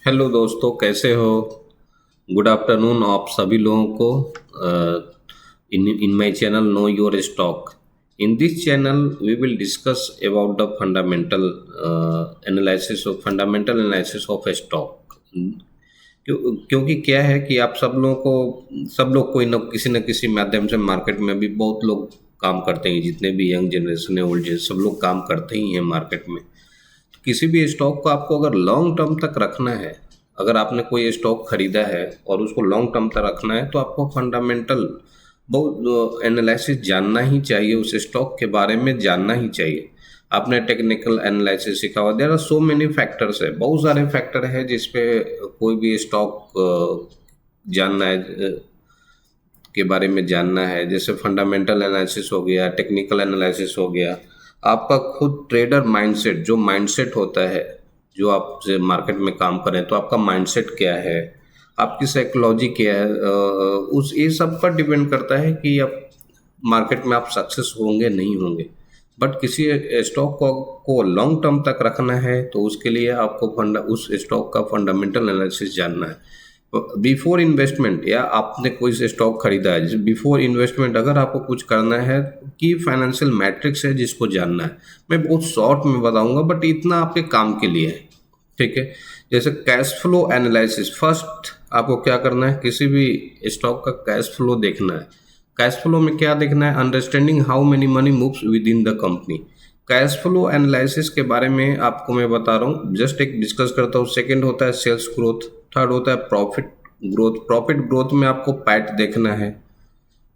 Hello दोस्तों, कैसे हो? गुड आफ्टरनून आप सभी लोगों को in my channel know your stock. In this channel we will discuss about the fundamental analysis of stock. क्योंकि क्या है कि आप सब लोग कोई न किसी माध्यम से मार्केट में भी बहुत लोग काम करते हैं। जितने भी यंग जनरेशन है, ओल्ड जनरेशन, सब लोग काम करते ही हैं मार्केट में। किसी भी स्टॉक को आपको अगर लॉन्ग टर्म तक रखना है, अगर आपने कोई स्टॉक खरीदा है और उसको लॉन्ग टर्म तक रखना है, तो आपको फंडामेंटल बहुत एनालिसिस जानना ही चाहिए, उस स्टॉक के बारे में जानना ही चाहिए। आपने टेक्निकल एनालिसिस सीखा हुआ, there are so many factors है, बहुत सारे फैक्टर है जिसपे कोई भी स्टॉक जानना है, के बारे में जानना है। जैसे फंडामेंटल एनालिसिस हो गया, टेक्निकल एनालिसिस हो गया। आपका खुद ट्रेडर माइंडसेट, जो माइंडसेट होता है, जो आप मार्केट में काम करें तो आपका माइंडसेट क्या है, आपकी साइकोलॉजी क्या है, उस ये सब पर डिपेंड करता है कि आप मार्केट में आप सक्सेस होंगे नहीं होंगे। बट किसी स्टॉक को लॉन्ग टर्म तक रखना है तो उसके लिए आपको उस स्टॉक का फंडामेंटल एनालिसिस जानना है। बिफोर इन्वेस्टमेंट, या आपने कोई से स्टॉक खरीदा है, जैसे बिफोर इन्वेस्टमेंट अगर आपको कुछ करना है, की फाइनेंशियल मैट्रिक्स है जिसको जानना है। मैं बहुत शॉर्ट में बताऊंगा बट इतना आपके काम के लिए है, ठीक है। जैसे कैश फ्लो एनालिसिस, फर्स्ट आपको क्या करना है, किसी भी स्टॉक का कैश फ्लो देखना है। कैश फ्लो में क्या देखना है, understanding how many money moves with in the company. Cash flow analysis के बारे में आपको मैं बता रहा हूँ, जस्ट एक डिस्कस करता हूँ। सेकंड होता है सेल्स ग्रोथ, थर्ड होता है प्रॉफिट ग्रोथ। प्रॉफिट ग्रोथ में आपको पैट देखना है।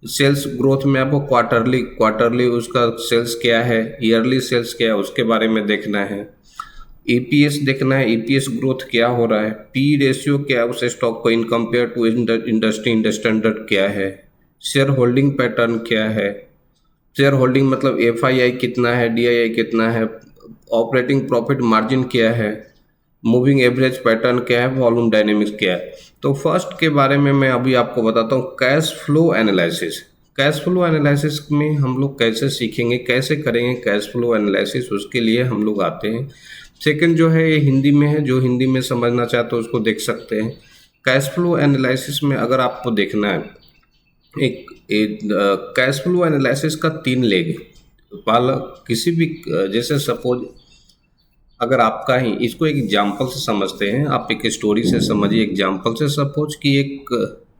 सेल्स ग्रोथ में आपको क्वार्टरली क्वार्टरली उसका सेल्स क्या है, ईयरली सेल्स क्या है, उसके बारे में देखना है। ईपीएस देखना है, ईपीएस ग्रोथ क्या हो रहा है। पी रेशियो क्या है उस स्टॉक को in compare to industry standard क्या है। शेयर होल्डिंग पैटर्न क्या है, शेयर होल्डिंग मतलब एफआईआई कितना है, डीआईआई कितना है, ऑपरेटिंग प्रॉफिट मार्जिन क्या है, मूविंग एवरेज पैटर्न क्या है, वॉल्यूम डायनेमिक्स क्या है। तो फर्स्ट के बारे में मैं अभी आपको बताता हूँ, cash flow analysis. Cash flow analysis में हम लोग कैसे सीखेंगे, कैसे करेंगे कैश फ्लो एनालिसिस, उसके लिए हम लोग आते हैं। सेकंड जो है ये हिंदी में है, जो हिंदी में समझना चाहते हो उसको देख सकते हैं। कैश फ्लो एनालिसिस में अगर आपको देखना है, एक, एक कैश फ्लो एनालिसिस का तीन लेग है। पहला, किसी भी जैसे सपोज अगर आपका ही, इसको एक एग्जाम्पल से समझते हैं, आप एक स्टोरी से समझिए। एग्जाम्पल से सपोज कि एक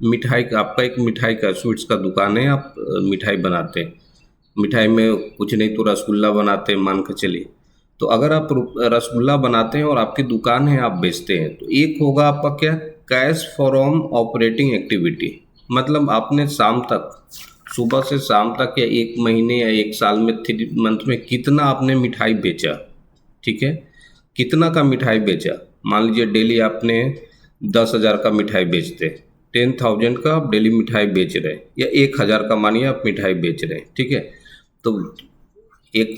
मिठाई का, आपका एक मिठाई का स्वीट्स का दुकान है, आप मिठाई बनाते हैं। मिठाई में कुछ नहीं तो रसगुल्ला बनाते हैं, मान के चलिए। तो अगर आप रसगुल्ला बनाते हैं और आपकी दुकान है, आप बेचते हैं, तो एक होगा आपका क्या, कैश फ्रॉम ऑपरेटिंग एक्टिविटी। मतलब आपने शाम तक, सुबह से शाम तक, या एक महीने या एक साल में, 3 मंथ में कितना आपने मिठाई बेचा, ठीक है। कितना का मिठाई बेचा, मान लीजिए डेली आपने 10,000 का मिठाई बेचते, 10,000 का आप डेली मिठाई बेच रहे हैं, या 1,000 का मानिए आप मिठाई बेच रहे हैं, ठीक है। तो एक,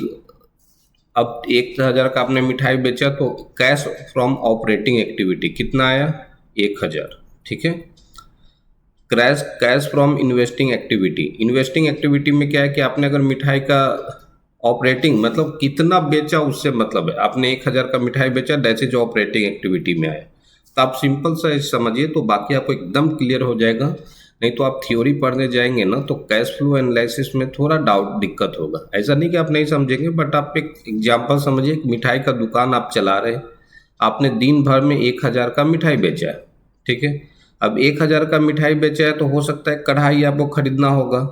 अब 1,000 का आपने मिठाई बेचा तो कैश फ्रॉम ऑपरेटिंग एक्टिविटी कितना आया, 1,000, ठीक है। Cash cash from investing activity, investing activity में क्या है कि आपने अगर मिठाई का ऑपरेटिंग मतलब कितना बेचा, उससे मतलब है आपने 1,000 का मिठाई बेचा, दैट इज ऑपरेटिंग एक्टिविटी में आया। तो आप सिंपल सा समझिए तो बाकी आपको एकदम क्लियर हो जाएगा। नहीं तो आप थ्योरी पढ़ने जाएंगे ना तो कैश फ्लो एनालिसिस में थोड़ा डाउट दिक्कत होगा। ऐसा नहीं कि आप नहीं समझेंगे, बट आप एक एग्जाम्पल समझिए। एक मिठाई का दुकान आप चला रहे, आपने दिन भर में 1,000 का मिठाई बेचा है, ठीक है। अब 1,000 का मिठाई बेचा है तो हो सकता है कढ़ाई आपको खरीदना होगा,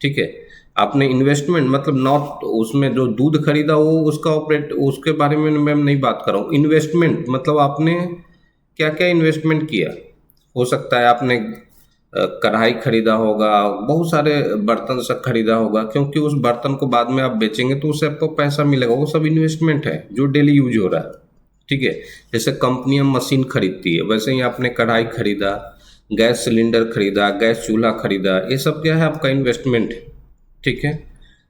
ठीक है। आपने इन्वेस्टमेंट मतलब नॉट उसमें जो दूध खरीदा वो उसका ऑपरेट, उसके बारे में मैं नहीं बात कर रहा हूँ। इन्वेस्टमेंट मतलब आपने क्या क्या इन्वेस्टमेंट किया। हो सकता है आपने कढ़ाई खरीदा होगा, बहुत सारे बर्तन सब खरीदा होगा, क्योंकि उस बर्तन को बाद में आप बेचेंगे तो उससे आपको पैसा मिलेगा। वो सब इन्वेस्टमेंट है जो डेली यूज हो रहा है, ठीक है। जैसे कंपनियां मशीन खरीदती है, वैसे ही आपने कढ़ाई खरीदा, गैस सिलेंडर खरीदा, गैस चूल्हा खरीदा, ये सब क्या है, आपका इन्वेस्टमेंट है, ठीक है।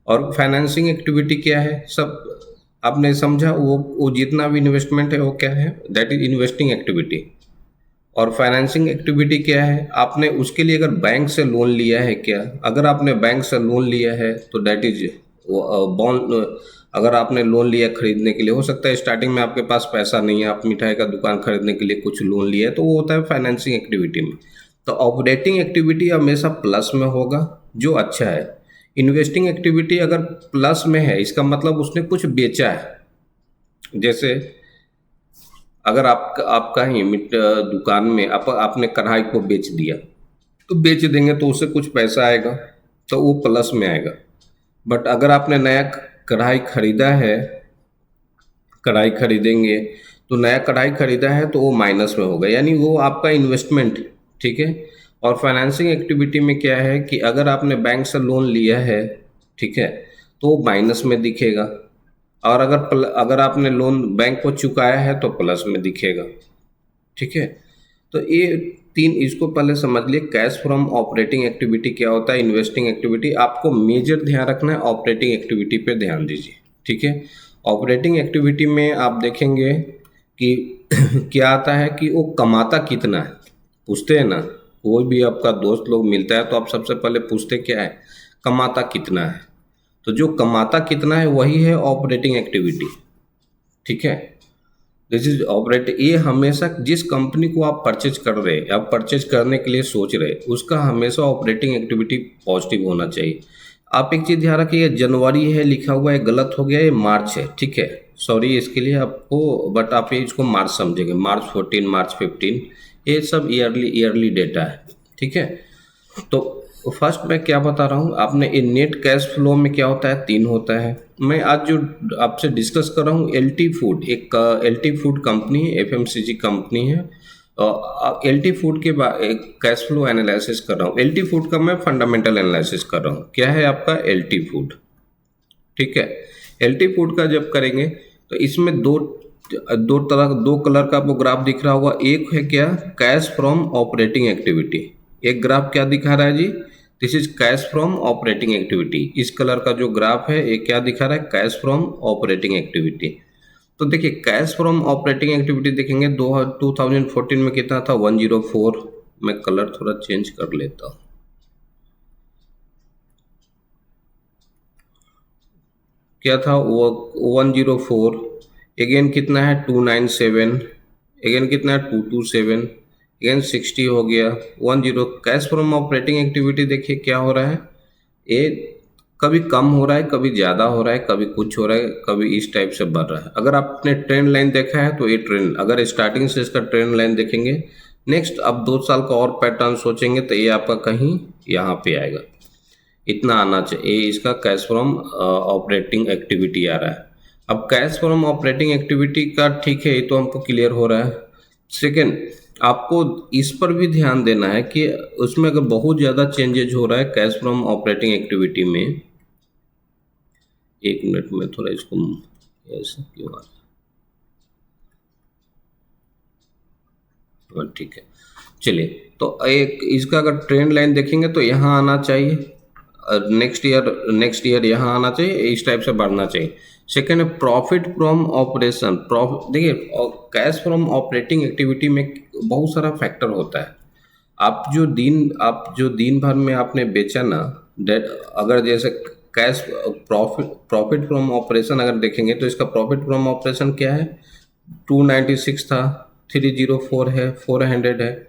और फाइनेंसिंग एक्टिविटी क्या है, सब आपने समझा। वो जितना भी इन्वेस्टमेंट है वो क्या है, दैट इज इन्वेस्टिंग एक्टिविटी। और फाइनेंसिंग एक्टिविटी क्या है, आपने उसके लिए अगर बैंक से लोन लिया है क्या, अगर आपने बैंक से लोन लिया है तो दैट इज बॉन्ड, अगर आपने लोन लिया खरीदने के लिए, हो सकता है स्टार्टिंग में आपके पास पैसा नहीं है, आप मिठाई का दुकान खरीदने के लिए कुछ लोन लिया है, तो वो होता है फाइनेंसिंग एक्टिविटी में। तो ऑपरेटिंग एक्टिविटी हमेशा प्लस में होगा, जो अच्छा है। इन्वेस्टिंग एक्टिविटी अगर प्लस में है, इसका मतलब उसने कुछ बेचा है। जैसे अगर आपका ही दुकान में आपने कढ़ाई को बेच दिया, तो बेच देंगे तो उससे कुछ पैसा आएगा, तो वो प्लस में आएगा। बट अगर आपने नया कढ़ाई खरीदा है, कढ़ाई खरीदेंगे तो नया कढ़ाई खरीदा है तो वो माइनस में होगा, यानी वो आपका इन्वेस्टमेंट। ठीक है। और फाइनेंसिंग एक्टिविटी में क्या है कि अगर आपने बैंक से लोन लिया है, ठीक है, तो वो माइनस में दिखेगा। और अगर आपने लोन बैंक को चुकाया है तो प्लस में दिखेगा। ठीक है। तो ये तीन, इसको पहले समझ लिए। कैश फ्रॉम ऑपरेटिंग एक्टिविटी क्या होता है, इन्वेस्टिंग एक्टिविटी। आपको मेजर ध्यान रखना है, ऑपरेटिंग एक्टिविटी पे ध्यान दीजिए। ठीक है। ऑपरेटिंग एक्टिविटी में आप देखेंगे कि क्या आता है कि वो कमाता कितना है। पूछते हैं ना, कोई भी आपका दोस्त लोग मिलता है तो आप सबसे पहले पूछते क्या है, कमाता कितना है। तो जो कमाता कितना है वही है ऑपरेटिंग एक्टिविटी। ठीक है। This is operate. ये हमेशा जिस कंपनी को आप परचेज कर रहे हैं, आप परचेज करने के लिए सोच रहे हैं, उसका हमेशा ऑपरेटिंग एक्टिविटी पॉजिटिव होना चाहिए। आप एक चीज़ ध्यान रखिए, जनवरी है लिखा हुआ है, गलत हो गया, ये मार्च है। ठीक है, सॉरी इसके लिए आपको, बट आप ये इसको मार्च समझेंगे। मार्च 14, मार्च 15, ये सब ईयरली डेटा है। ठीक है। तो फर्स्ट मैं क्या बता रहा हूँ, आपने ये नेट कैश फ्लो में क्या होता है, 3 होता है। मैं आज जो आपसे डिस्कस कर रहा हूँ, एलटी फूड, एक एलटी फूड कंपनी है, एफएमसीजी कंपनी है। एलटी फूड के बाद एक कैश फ्लो एनालिसिस कर रहा हूँ। एलटी फूड का मैं फंडामेंटल एनालिसिस कर रहा हूँ। क्या है आपका एलटी फूड। ठीक है। एलटी फूड का जब करेंगे तो इसमें दो कलर का आपको ग्राफ दिख रहा होगा। एक है क्या, कैश फ्रॉम ऑपरेटिंग एक्टिविटी। एक ग्राफ क्या दिखा रहा है जी, this is cash from operating activity. इस कलर का जो ग्राफ है ये क्या दिखा रहा है, कैश फ्रॉम ऑपरेटिंग एक्टिविटी। तो देखिए कैश फ्रॉम ऑपरेटिंग एक्टिविटी देखेंगे 2014 में कितना था, 104। मैं कलर थोड़ा चेंज कर लेता हूँ। क्या था वो 104, अगेन कितना है 297, अगेन कितना है 227, अगेन 60 हो गया 10। कैश फ्रॉम ऑपरेटिंग एक्टिविटी देखिए क्या हो रहा है, ये कभी कम हो रहा है, कभी ज़्यादा हो रहा है, कभी कुछ हो रहा है, कभी इस टाइप से बढ़ रहा है। अगर आपने ट्रेंड लाइन देखा है तो ये ट्रेंड, अगर स्टार्टिंग से इसका ट्रेंड लाइन देखेंगे, नेक्स्ट अब 2 साल का और पैटर्न सोचेंगे तो ये आपका कहीं यहाँ पे आएगा, इतना आना चाहिए। इसका कैश फ्रॉम ऑपरेटिंग एक्टिविटी आ रहा है। अब कैश फ्रॉम ऑपरेटिंग एक्टिविटी का ठीक है, ये तो हमको क्लियर हो रहा है। सेकेंड, आपको इस पर भी ध्यान देना है कि उसमें अगर बहुत ज़्यादा चेंजेज हो रहा है कैश फ्रॉम ऑपरेटिंग एक्टिविटी में, एक मिनट में थोड़ा इसको ऐसे क्यों आ रहा है, ठीक है चलिए। तो एक इसका अगर ट्रेंड लाइन देखेंगे तो यहाँ आना चाहिए, नेक्स्ट ईयर यहाँ आना चाहिए, इस टाइप से बढ़ना चाहिए। सेकेंड है प्रॉफिट फ्रॉम ऑपरेशन। देखिए कैश फ्रॉम ऑपरेटिंग एक्टिविटी में बहुत सारा फैक्टर होता है। आप जो दिन भर में आपने बेचा ना, अगर जैसे कैश प्रॉफिट फ्रॉम ऑपरेशन अगर देखेंगे तो इसका प्रॉफिट फ्रॉम ऑपरेशन क्या है, 296 था, 304 है, 400 है,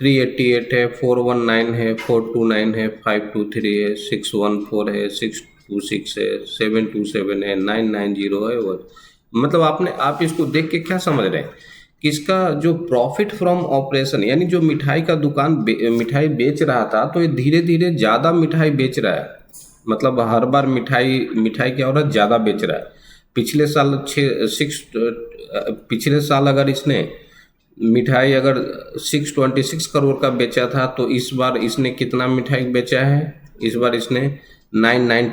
388 है, 419 है, 429 है, 523 है, 614 है, 626 है, 727 है, 990 है। वो मतलब आप इसको देख के क्या समझ रहे हैं कि इसका जो प्रॉफिट फ्रॉम ऑपरेशन, यानी जो मिठाई का दुकान मिठाई बेच रहा था तो ये धीरे धीरे ज़्यादा मिठाई बेच रहा है। मतलब हर बार मिठाई क्या हो रहा है, ज़्यादा बेच रहा है। पिछले साल अगर इसने मिठाई अगर 626 करोड़ का बेचा था तो इस बार इसने कितना मिठाई बेचा है, इस बार इसने 99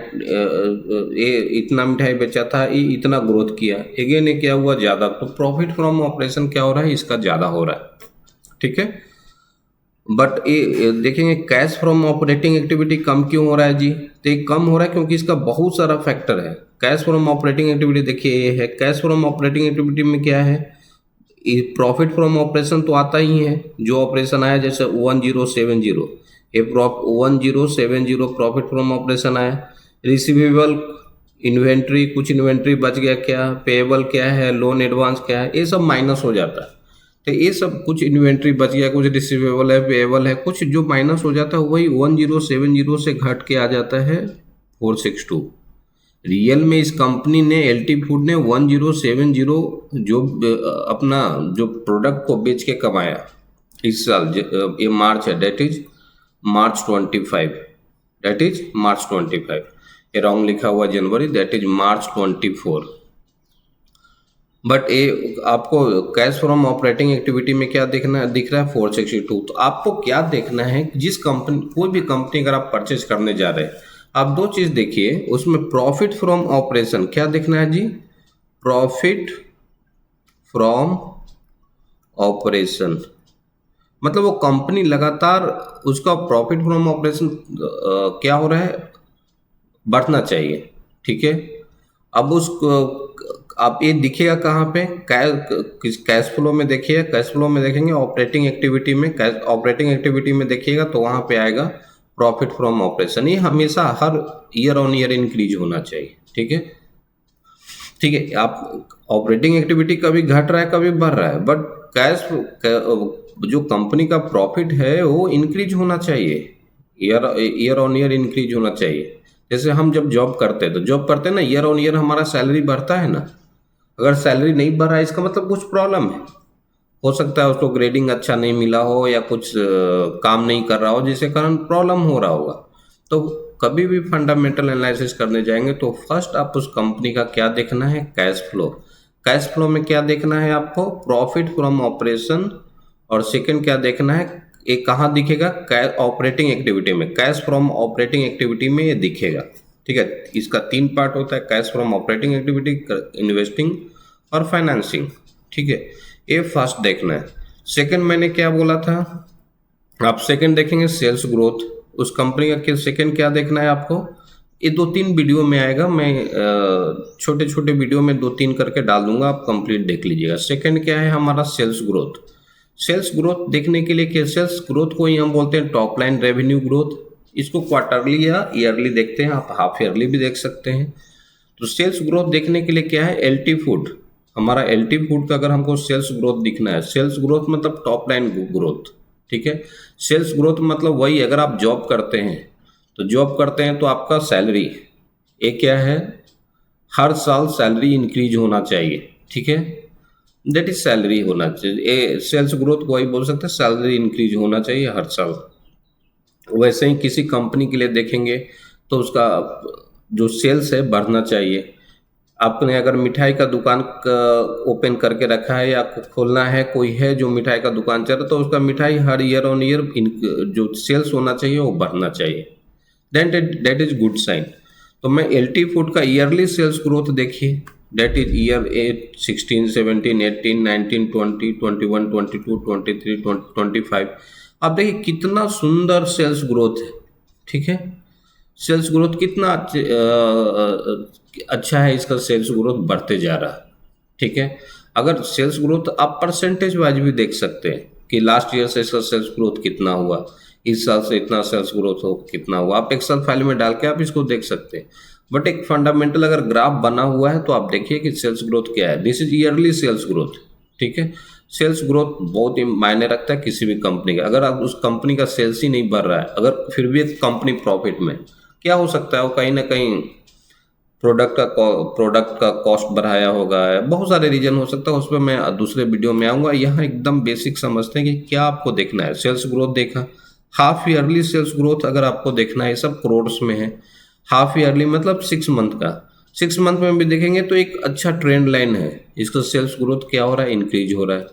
ये इतना मिठाई बेचा था, ये इतना ग्रोथ किया। अगेन ये क्या हुआ, ज़्यादा। तो प्रॉफिट फ्रॉम ऑपरेशन क्या हो रहा है, इसका ज़्यादा हो रहा है। ठीक है। बट ये देखेंगे कैश फ्रॉम ऑपरेटिंग एक्टिविटी कम क्यों हो रहा है जी, तो ये कम हो रहा है क्योंकि इसका बहुत सारा फैक्टर है। कैश फ्रॉम ऑपरेटिंग एक्टिविटी देखिए ये है, कैश फ्रॉम ऑपरेटिंग एक्टिविटी में क्या है, प्रॉफिट फ्रॉम ऑपरेशन तो आता ही है, जो ऑपरेशन आया जैसे 1070, ये 1070 प्रॉफिट फ्रॉम ऑपरेशन आया। रिसीवेबल इन्वेंट्री, कुछ इन्वेंट्री बच गया क्या, पेएबल क्या है, लोन एडवांस क्या है, ये सब माइनस हो जाता है। तो ये सब कुछ इन्वेंट्री बच गया, कुछ रिसीवेबल है, पेएबल है, कुछ जो माइनस हो जाता है वही 1070 से घट के आ जाता है 462। रियल में इस कंपनी ने, एलटी फूड ने 1070 जो अपना जो प्रोडक्ट को बेच के कमाया इस साल, ये मार्च है, date is March 25, date is March 25, ये रॉन्ग लिखा हुआ जनवरी, दैट इज मार्च 24। बट ये आपको कैश फ्रॉम ऑपरेटिंग एक्टिविटी में क्या देखना दिख रहा है 462। तो आपको क्या देखना है, जिस कंपनी, कोई भी कंपनी अगर आप परचेज करने जा रहे हैं, आप दो चीज देखिए उसमें, प्रॉफिट फ्रॉम ऑपरेशन क्या देखना है जी, प्रॉफिट फ्रॉम ऑपरेशन, मतलब वो कंपनी लगातार उसका प्रॉफिट फ्रॉम ऑपरेशन क्या हो रहा है, बढ़ना चाहिए, ठीक है। अब उसको आप ये दिखेगा कहाँ पे, कैश फ्लो में देखिए, कैश फ्लो में देखेंगे ऑपरेटिंग एक्टिविटी में, ऑपरेटिंग एक्टिविटी में देखिएगा तो वहाँ पे आएगा प्रॉफिट फ्रॉम ऑपरेशन। ये हमेशा हर ईयर ऑन ईयर इंक्रीज होना चाहिए, ठीक है, ठीक है। आप ऑपरेटिंग एक्टिविटी कभी घट रहा है कभी बढ़ रहा है, बट कैश जो कंपनी का प्रॉफिट है वो इंक्रीज होना चाहिए, ईयर ऑन ईयर इंक्रीज होना चाहिए। जैसे हम जब जॉब करते हैं तो जॉब करते हैं ना, ईयर ऑन ईयर हमारा सैलरी बढ़ता है ना। अगर सैलरी नहीं बढ़ रहा है इसका मतलब कुछ प्रॉब्लम है, हो सकता है उसको ग्रेडिंग अच्छा नहीं मिला हो या कुछ काम नहीं कर रहा हो जिसके कारण प्रॉब्लम हो रहा होगा। तो कभी भी फंडामेंटल एनालिसिस करने जाएंगे तो फर्स्ट आप उस कंपनी का क्या देखना है, कैश फ्लो। कैश फ्लो में क्या देखना है आपको, प्रॉफिट फ्रॉम ऑपरेशन, और सेकंड क्या देखना है, ये कहाँ दिखेगा, ऑपरेटिंग एक्टिविटी में, कैश फ्रॉम ऑपरेटिंग एक्टिविटी में ये दिखेगा, ठीक है। इसका तीन पार्ट होता है, cash from operating activity, investing और फाइनेंसिंग, ठीक है। ये फर्स्ट देखना है। सेकंड मैंने क्या बोला था, आप सेकंड देखेंगे सेल्स ग्रोथ, उस कंपनी का सेकंड क्या देखना है आपको, ये 2-3 वीडियो में आएगा, मैं छोटे छोटे वीडियो में 2-3 करके डाल दूंगा, आप कंप्लीट देख लीजिएगा। सेकंड क्या है हमारा, सेल्स ग्रोथ। सेल्स ग्रोथ देखने के लिए क्या, सेल्स ग्रोथ को ही हम बोलते हैं टॉप लाइन रेवेन्यू ग्रोथ, इसको क्वार्टरली या ईयरली देखते हैं, आप हाफ ईयरली भी देख सकते हैं। तो सेल्स ग्रोथ देखने के लिए क्या है, एलटी फूड, हमारा एलटी फूड का अगर हमको सेल्स ग्रोथ दिखना है, सेल्स ग्रोथ मतलब टॉप लाइन ग्रोथ, ठीक है। सेल्स ग्रोथ मतलब वही, अगर आप जॉब करते हैं तो जॉब करते हैं तो आपका सैलरी, ये क्या है, हर साल सैलरी इंक्रीज होना चाहिए, ठीक है, दैट इज सैलरी होना चाहिए। सेल्स ग्रोथ को वही बोल सकते हैं, सैलरी इंक्रीज होना चाहिए हर साल। वैसे ही किसी कंपनी के लिए देखेंगे तो उसका जो सेल्स है बढ़ना चाहिए। आपने अगर मिठाई का दुकान ओपन करके रखा है या खोलना है, कोई है जो मिठाई का दुकान चल रहा है, तो उसका मिठाई हर ईयर ऑन ईयर जो सेल्स होना चाहिए वो बढ़ना चाहिए, then that is good sign. तो मैं एलटी फूड का ईयरली सेल्स ग्रोथ देखिए, दैट इज ईयर 8, 16, 17, 18, 19, 20, 21, 22, 23, 25। आप देखिए कितना सुंदर सेल्स ग्रोथ है, ठीक है। सेल्स ग्रोथ कितना अच्छा है, इसका सेल्स ग्रोथ बढ़ते जा रहा है, ठीक है। अगर सेल्स ग्रोथ आप परसेंटेज वाइज भी देख सकते हैं कि लास्ट ईयर से इसका सेल्स ग्रोथ कितना हुआ, इस साल से इतना सेल्स ग्रोथ हो कितना हुआ, आप एक्सेल फाइल में डाल के आप इसको देख सकते हैं। बट एक फंडामेंटल अगर ग्राफ बना हुआ है तो आप देखिए कि सेल्स ग्रोथ क्या है, this is yearly sales growth, ठीक है। सेल्स ग्रोथ बहुत ही मायने रखता है किसी भी कंपनी का। अगर आप उस कंपनी का सेल्स ही नहीं बढ़ रहा है, अगर फिर भी एक कंपनी प्रॉफिट में, क्या हो सकता है वो कहीं ना कहीं प्रोडक्ट का कॉस्ट बढ़ाया होगा, बहुत सारे रीजन हो सकता है, उस पर मैं दूसरे वीडियो में आऊँगा। यहाँ एकदम बेसिक समझते हैं कि क्या आपको देखना है। सेल्स ग्रोथ देखा, हाफ ईयरली सेल्स ग्रोथ अगर आपको देखना है, ये सब करोड़ में है। हाफ ईयरली मतलब 6 मंथ का, 6 मंथ में भी देखेंगे तो एक अच्छा ट्रेंड लाइन है, इसका सेल्स ग्रोथ क्या हो रहा है, इंक्रीज हो रहा है।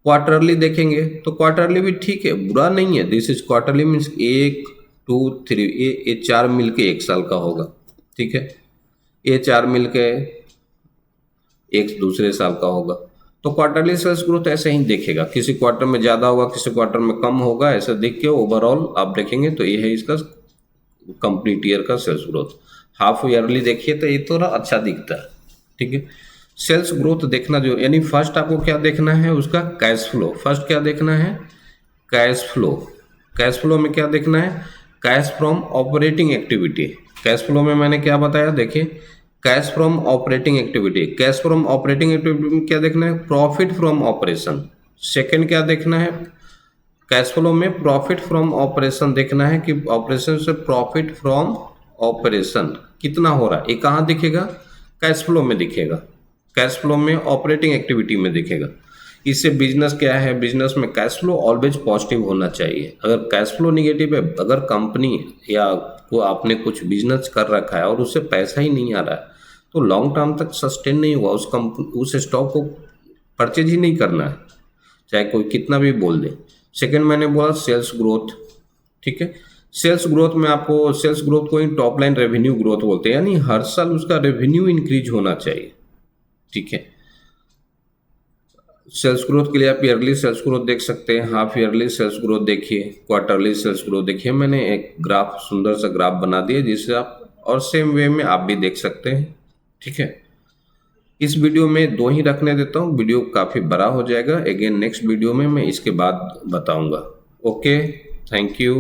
क्वार्टरली देखेंगे तो क्वार्टरली भी ठीक है, बुरा नहीं है, दिस इज क्वार्टरली मीन्स 1, 2, 3, ये 4 मिलके 1 साल का होगा, ठीक है। ये 4 मिलके एक दूसरे साल का होगा। तो क्वार्टरली सेल्स ग्रोथ ऐसे ही देखेगा, किसी क्वार्टर में ज़्यादा होगा, किसी क्वार्टर में कम होगा, ऐसा देख के ओवरऑल आप देखेंगे तो ये है इसका कंप्लीट ईयर का सेल्स ग्रोथ। हाफ ईयरली देखिए तो ये थोड़ा अच्छा दिखता है, ठीक है। सेल्स ग्रोथ देखना जो, यानी फर्स्ट आपको क्या देखना है, उसका कैश फ्लो। फर्स्ट क्या देखना है, कैश फ्लो। कैश फ्लो में क्या देखना है, cash from operating activity. Cash flow में मैंने क्या बताया, देखिए cash from operating activity, cash from operating activity में क्या देखना है, प्रॉफिट फ्रॉम ऑपरेशन। सेकंड क्या देखना है, कैश फ्लो में प्रॉफिट फ्रॉम ऑपरेशन देखना है कि ऑपरेशन से प्रॉफिट फ्रॉम ऑपरेशन कितना हो रहा है। ये कहाँ दिखेगा, कैश फ्लो में दिखेगा, कैश फ्लो में ऑपरेटिंग एक्टिविटी में दिखेगा। इससे बिजनेस क्या है, बिजनेस में कैश फ्लो ऑलवेज पॉजिटिव होना चाहिए। अगर कैश फ्लो निगेटिव है, अगर कंपनी या को आपने कुछ बिजनेस कर रखा है और उससे पैसा ही नहीं आ रहा है, तो लॉन्ग टर्म तक सस्टेन नहीं हुआ, उस स्टॉक को परचेज ही नहीं करना है, चाहे कोई कितना भी बोल दे। सेकंड मैंने बोला सेल्स ग्रोथ, ठीक है। सेल्स ग्रोथ में आपको, सेल्स ग्रोथ को ही टॉप लाइन रेवेन्यू ग्रोथ बोलते हैं, यानी हर साल उसका रेवेन्यू इंक्रीज होना चाहिए, ठीक है। सेल्स ग्रोथ के लिए आप ईयरली सेल्स ग्रोथ देख सकते हैं, हाफ ईयरली सेल्स ग्रोथ देखिए, क्वार्टरली सेल्स ग्रोथ देखिए। मैंने एक ग्राफ, सुंदर सा ग्राफ बना दिया जिससे आप, और सेम वे में आप भी देख सकते हैं, ठीक है। इस वीडियो में 2 ही रखने देता हूँ, वीडियो काफ़ी बड़ा हो जाएगा। अगेन नेक्स्ट वीडियो में मैं इसके बाद बताऊंगा। Okay, thank you.